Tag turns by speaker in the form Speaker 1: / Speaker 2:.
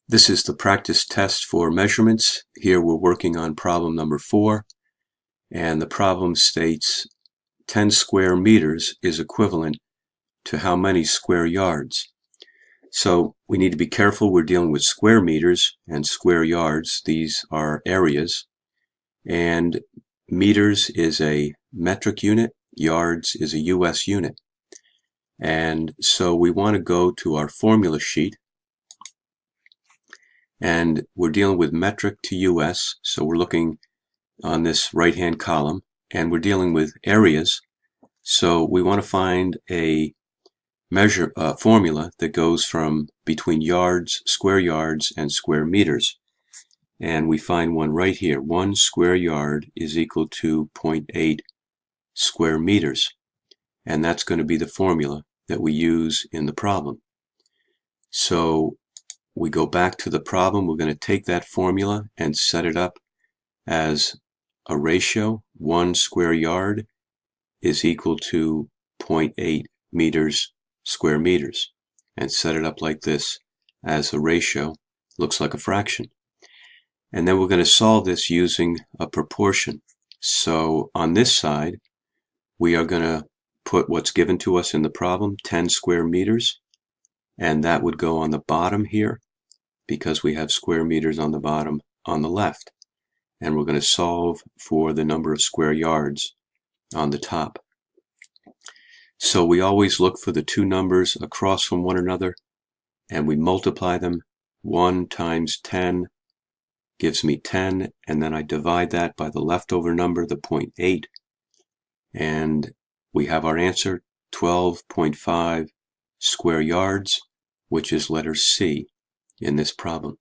Speaker 1: This is the practice test for measurements. Here we're working on problem number 4, and the problem states 10 square meters is equivalent to how many square yards? So we need to be careful. We're dealing with square meters and square yards. These are areas, and meters is a metric unit, yards is a US unit. And so we want to go to our formula sheet, and we're dealing with metric to US, so we're looking on this right-hand column, and we're dealing with areas, so we want to find a formula that goes from between yards, square yards, and square meters. And we find one right here. 1 square yard is equal to 0.8 square meters, and that's going to be the formula that we use in the problem. So we go back to the problem. We're going to take that formula and set it up as a ratio. 1 square yard is equal to 0.8 square meters, and set it up like this as a ratio. Looks like a fraction. And then we're going to solve this using a proportion. So on this side, we are going to put what's given to us in the problem, 10 square meters, and that would go on the bottom here, because we have square meters on the bottom on the left. And we're going to solve for the number of square yards on the top. So we always look for the two numbers across from one another, and we multiply them. 1 times 10 gives me 10, and then I divide that by the leftover number, the 0.8, and we have our answer, 12.5 square yards, which is letter C in this problem.